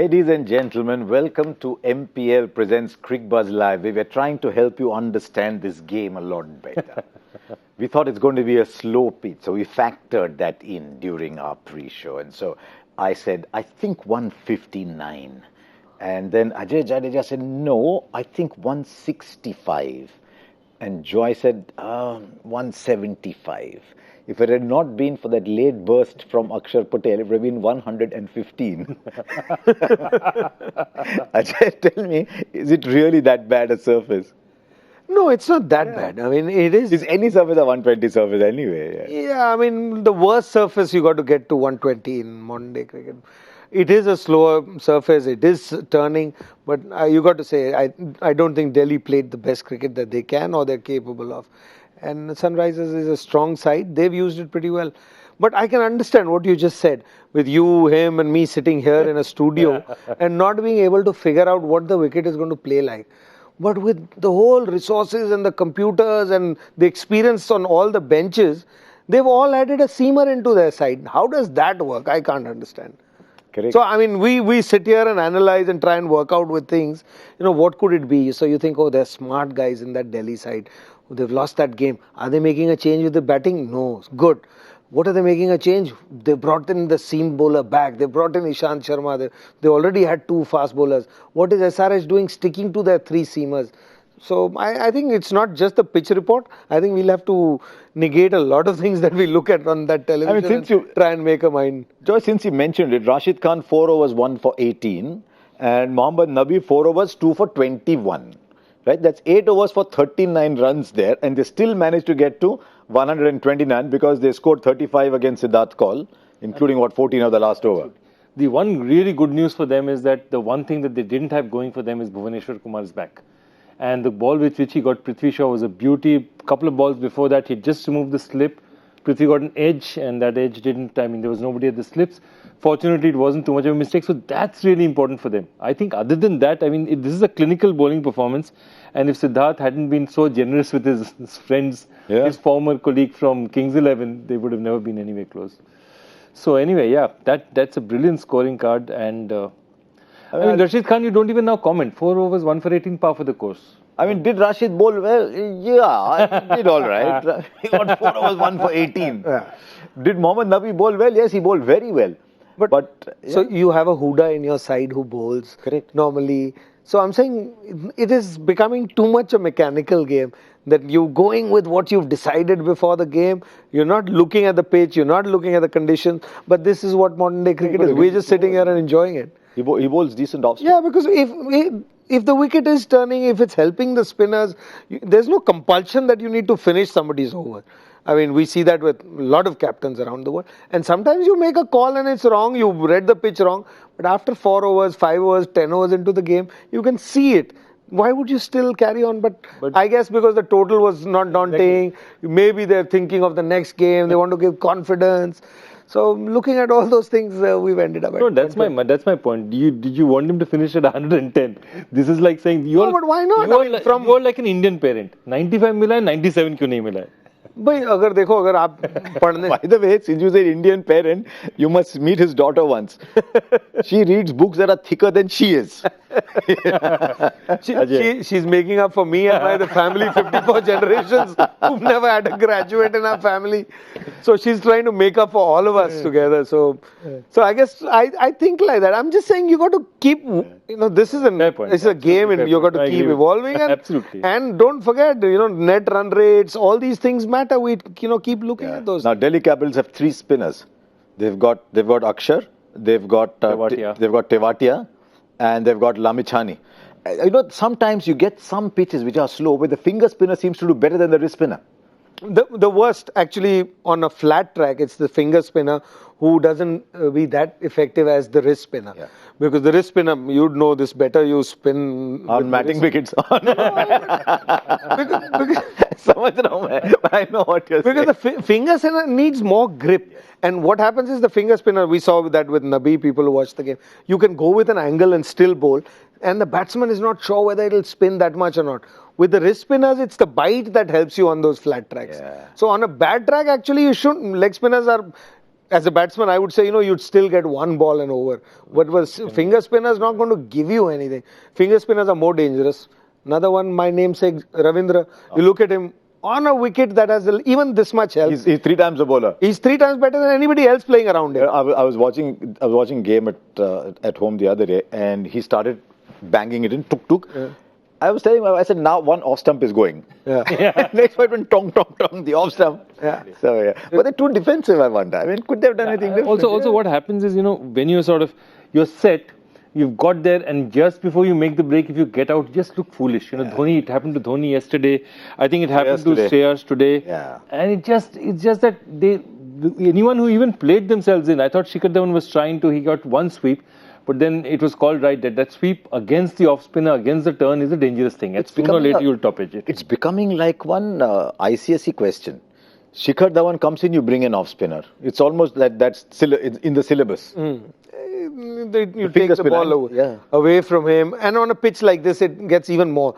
Ladies and gentlemen, welcome to MPL Presents Cricbuzz Live. We were trying to help you understand this game a lot better. We thought it's going to be a slow pitch, so we factored that in during our pre-show. And so I said, I think 159. And then Ajay Jadeja said, no, I think 165. And Joy said, 175. If it had not been for that late burst from Akshar Patel, it would have been 115. Ajay, tell me, is it really that bad a surface? No, it's not that bad. I mean, it is. Is any surface a 120 surface anyway? Yeah, I mean, the worst surface you got to get to 120 in modern day cricket. It is a slower surface, it is turning, but you got to say, I don't think Delhi played the best cricket that they can or they're capable of. And Sunrisers is a strong side, they've used it pretty well. But I can understand what you just said, with you, him and me sitting here in a studio and not being able to figure out what the wicket is going to play like. But with the whole resources and the computers and the experience on all the benches, they've all added a seamer into their side. How does that work? I can't understand. Correct. So, I mean, we sit here and analyze and try and work out with things. You know, what could it be? So you think, oh, they're smart guys in that Delhi side. They've lost that game. Are they making a change with the batting? No. Good. What are they making a change? They brought in the seam bowler back. They brought in Ishant Sharma. They already had two fast bowlers. What is SRH doing? Sticking to their three seamers. So I think it's not just the pitch report. I think we'll have to negate a lot of things that we look at on that television. I mean, since you try and make a mind. Joy, since you mentioned it, Rashid Khan 4 overs 1 for 18 and Mohammad Nabi 4 overs 2 for 21. Right? That's 8 overs for 39 runs there, and they still managed to get to 129 because they scored 35 against Siddharth Kaul, including 14 of the last over. The one really good news for them is that the one thing that they didn't have going for them is Bhuvaneshwar Kumar's back. And the ball with which he got Prithvi Shaw was a beauty. A couple of balls before that, he just removed the slip. Prithvi got an edge, and that edge didn't, I mean, there was nobody at the slips. Fortunately, it wasn't too much of a mistake, so that's really important for them. I think other than that, I mean, this is a clinical bowling performance, and if Siddharth hadn't been so generous with his friends, his former colleague from Kings 11, they would have never been anywhere close. So anyway, yeah, that's a brilliant scoring card, and I mean, Rashid Khan, you don't even now comment. 4 overs, 1 for 18, par for the course. I mean, did Rashid bowl well? Yeah, he did all right. He got 4 overs, 1 for 18. Yeah. Did Mohammad Nabi bowl well? Yes, he bowled very well. But So you have a Huda in your side who bowls. Correct. Normally. So I'm saying it is becoming too much a mechanical game. That you're going with what you've decided before the game. You're not looking at the pitch. You're not looking at the conditions. But this is what modern day cricket is. We're just sitting here and enjoying it. He bowls decent off spin. Yeah, because if the wicket is turning, if it's helping the spinners, there's no compulsion that you need to finish somebody's over. I mean, we see that with a lot of captains around the world. And sometimes you make a call and it's wrong, you read the pitch wrong. But after 4 overs, 5 overs, 10 overs into the game, you can see it. Why would you still carry on? But I guess because the total was not daunting, maybe they're thinking of the next game, they want to give confidence. So looking at all those things, we've ended up at. No, that's my point. Did you want him to finish at 110? This is like saying No, but why not? You're like an Indian parent. 95 mila, 97 क्यों नहीं मिला? भाई अगर देखो अगर आप पढ़ने By the way, since you say Indian parent, you must meet his daughter once. She reads books that are thicker than she is. she's making up for me and the family 54 generations who've never had a graduate in our family. So she's trying to make up for all of us together. So I guess I think like that. I'm just saying you got to keep, this is it's a game and you got to keep evolving. Absolutely. And don't forget, net run rates, all these things matter. We, keep looking at those. Now, Delhi Capitals have 3 spinners. They've got Akshar, they've got Tewatia, and they've got Lamichhani. Sometimes you get some pitches which are slow, where the finger spinner seems to do better than the wrist spinner. The worst, actually, on a flat track, it's the finger spinner who doesn't be that effective as the wrist spinner. Yeah. Because the wrist spinner, you'd know this better, you spin... On matting wickets. because I know what you're saying. Because the finger spinner needs more grip. Yeah. And what happens is the finger spinner, we saw that with Nabi, people who watched the game, you can go with an angle and still bowl, and the batsman is not sure whether it'll spin that much or not. With the wrist spinners, it's the bite that helps you on those flat tracks. Yeah. So on a bad track, actually, leg spinners are As a batsman, I would say, you'd still get one ball and over. But finger spinners not going to give you anything. Finger spinners are more dangerous. Another one, my namesake, Ravindra, you look at him on a wicket that has even this much health. He's 3 times a bowler. He's 3 times better than anybody else playing around him. I was watching game at home the other day, and he started banging it in, tuk. Yeah. I was telling him, I said, now one off stump is going. Yeah. Next one went tong, the off stump. Yeah. So, yeah. But they're too defensive, I wonder. I mean, could they have done anything different? Also, what happens is, when you're set, you've got there, and just before you make the break, if you get out, just look foolish. Dhoni, it happened to Dhoni yesterday. I think it happened to Shreyas today. Yeah. And it's just that anyone who even played themselves in, I thought Shikhar Dhawan was trying to, he got one sweep. But then it was called right that sweep against the off spinner, against the turn is a dangerous thing. And sooner or later you'll top it. It's becoming like one ICSE question. Shikhar Dhawan comes in, you bring an off spinner. It's almost like that's in the syllabus. You take the ball away from him. And on a pitch like this, it gets even more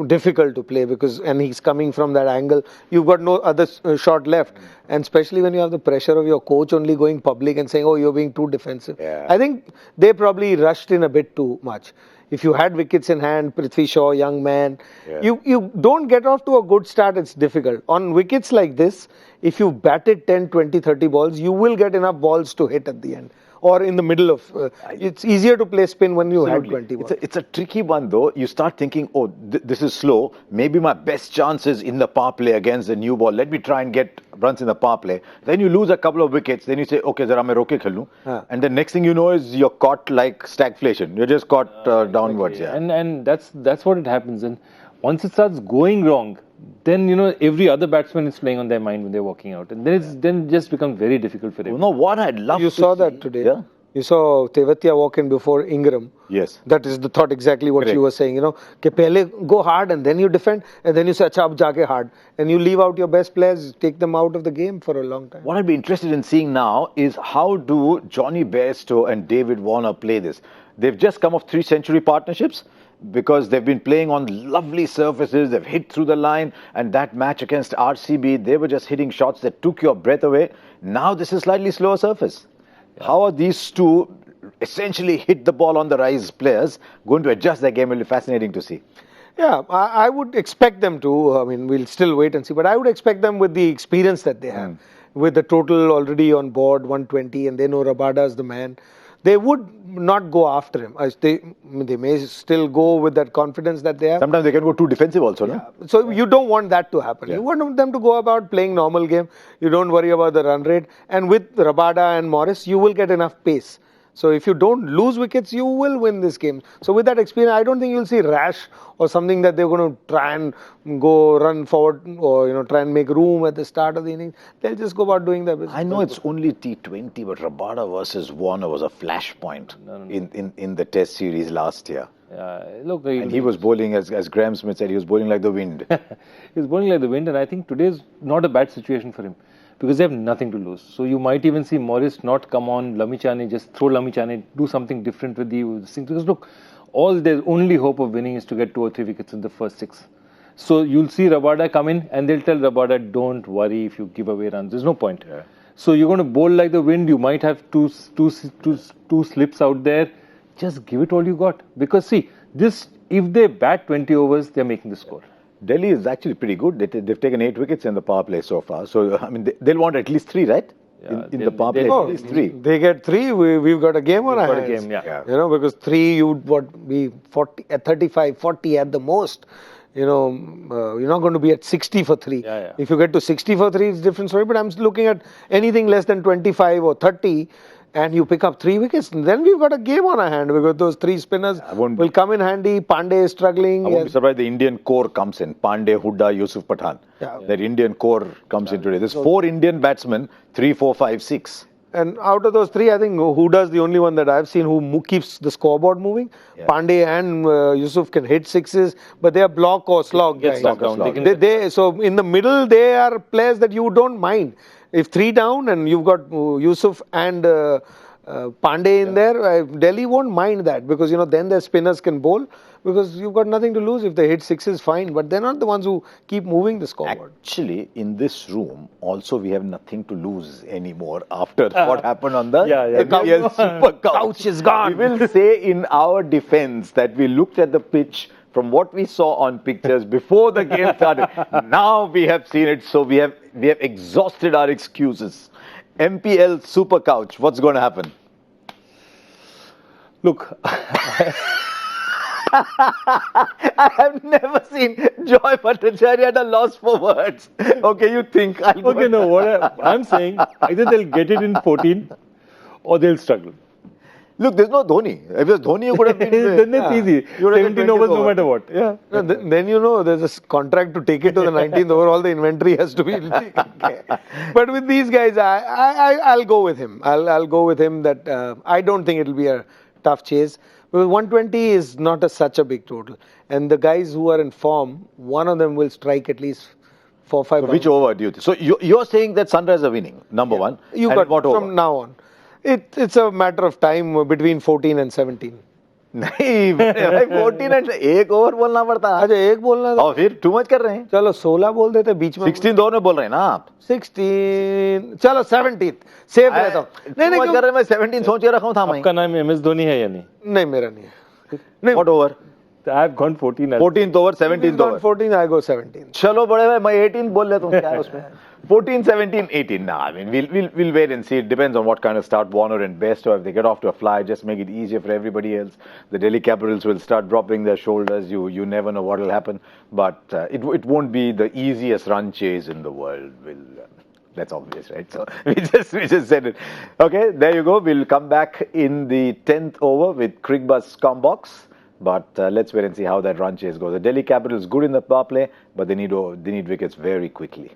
difficult to play and he's coming from that angle. You've got no other shot left. And especially when you have the pressure of your coach only going public and saying, oh, you're being too defensive. Yeah. I think they probably rushed in a bit too much. If you had wickets in hand, Prithvi Shaw, young man, you don't get off to a good start, it's difficult. On wickets like this, if you batted 10, 20, 30 balls, you will get enough balls to hit at the end. Or in the middle of... it's easier to play spin when you had 20 balls. It's a tricky one though. You start thinking, oh, this is slow. Maybe my best chance is in the power play against the new ball. Let me try and get runs in the power play. Then you lose a couple of wickets. Then you say, okay, zara main roke khelnu. And the next thing you know is you're caught like stagflation. You're just caught downwards. Okay. Yeah. And that's what it happens. And once it starts going wrong, then every other batsman is playing on their mind when they're walking out, and then it just becomes very difficult for them. You know what I'd love you to saw see? that today. Yeah? You saw Tewatia walk in before Ingram. Yes. That is the thought exactly what Correct. you were saying. Ke pehle go hard and then you defend, and then you say acha ab jaake hard, and you leave out your best players, take them out of the game for a long time. What I'd be interested in seeing now is how do Johnny Bairstow and David Warner play this? They've just come off 3 century partnerships, because they've been playing on lovely surfaces, they've hit through the line, and that match against RCB, they were just hitting shots that took your breath away. Now this is slightly slower surface. Yeah. How are these two essentially hit the ball on the rise players going to adjust their game? Will be fascinating to see. Yeah, I would expect them to. I mean, we'll still wait and see, but I would expect them with the experience that they have, with the total already on board, 120, and they know Rabada is the man. They would not go after him. They may still go with that confidence that they have. Sometimes they can go too defensive also, no? So you don't want that to happen. You want them to go about playing normal game. You don't worry about the run rate. And with Rabada and Morris, you will get enough pace. So if you don't lose wickets, you will win this game. So with that experience, I don't think you'll see rash or something that they're going to try and go run forward or try and make room at the start of the innings. They'll just go about doing their business. I know it's only T20, but Rabada versus Warner was a flashpoint in the Test series last year. Look, and he was bowling, as Graham Smith said, he was bowling like the wind. He was bowling like the wind, and I think today's not a bad situation for him, because they have nothing to lose. So you might even see Morris not come on, Lamichhane, just throw Lamichhane, do something different with the things. Because look, their only hope of winning is to get 2 or 3 wickets in the first 6. So you'll see Rabada come in and they'll tell Rabada, don't worry if you give away runs. There's no point. Yeah. So you're going to bowl like the wind. You might have two slips out there. Just give it all you got. Because see, if they bat 20 overs, they're making the score. Delhi is actually pretty good. They've taken 8 wickets in the power play so far. So, I mean, they'll want at least 3, right? In the power play, at least 3. They get 3, we've got a game on our hands. Game, yeah. Because 3, you'd be 40, at 35, 40 at the most. You're not going to be at 60 for 3. Yeah. If you get to 60 for 3, it's a different story. But I'm looking at anything less than 25 or 30. And you pick up 3 wickets, and then we've got a game on our hand because those 3 spinners will come in handy. Pandey is struggling. I won't be surprised the Indian core comes in. Pandey, Hooda, Yusuf Pathan. That Indian core comes in today. There's 4 Indian batsmen, 3, 4, 5, 6. And out of those 3, I think Hooda is the only one that I've seen who keeps the scoreboard moving. Pandey and Yusuf can hit 6s, but they are block or slog guys. So in the middle, they are players that you don't mind. If 3 down and you've got Yusuf and Pandey in there, Delhi won't mind that because then their spinners can bowl because you've got nothing to lose. If they hit sixes, fine, but they're not the ones who keep moving the scoreboard. Actually, in this room, also we have nothing to lose anymore after what happened on the Yeah. MPL Super Couch. Couch is gone. We will say in our defense that we looked at the pitch from what we saw on pictures before the game started. Now we have seen it, so we have exhausted our excuses. MPL Super Couch, what's going to happen? Look, I have never seen Joy Bhattacharya at a loss for words. Okay, you think. okay, no, I'm saying either they'll get it in 14 or they'll struggle. Look, there's no Dhoni. If it was Dhoni, you could have been. Then it's easy. You would have 17 been overs 20th no matter what. Yeah. No, then there's a contract to take it to the 19th over. All the inventory has to be taken care. But with these guys, I'll go with him. I'll go with him that I don't think it'll be a tough chase. Because 120 is not such a big total. And the guys who are in form, one of them will strike at least 4 or 5 So which over do you think? So you're saying that Sunrise are winning, number one. You and got what over? from now on. It's a matter of time between 14 and 17. नहीं भाई 14 and एक over बोलना पड़ता है अच्छा एक बोलना था और फिर टू मच कर रहे हैं चलो 16 बोल देते बीच में 16 ओवर में बोल रहे हैं ना आप 16 चलो 17 सेफ रहता हूँ नहीं नहीं कर रहे मैं 17 सोच के रखा हूँ था मैं आपका नाम MS धोनी है या नहीं? नहीं मेरा नहीं है नहीं what over I've gone 14. 14th over 17th over 14 I go 17 चलो बड़े भाई मैं 18 बोल लेता हूँ क्या है उसमें 14, 17, 18. Nah, I mean, we'll wait and see. It depends on what kind of start Warner and Best, or if they get off to a fly, just make it easier for everybody else. The Delhi Capitals will start dropping their shoulders. You never know what will happen. But it won't be the easiest run chase in the world. That's obvious, right? So we just said it. Okay, there you go. We'll come back in the 10th over with Cricbuzz Scumbox. But let's wait and see how that run chase goes. The Delhi Capitals good in the power play, but they need wickets very quickly.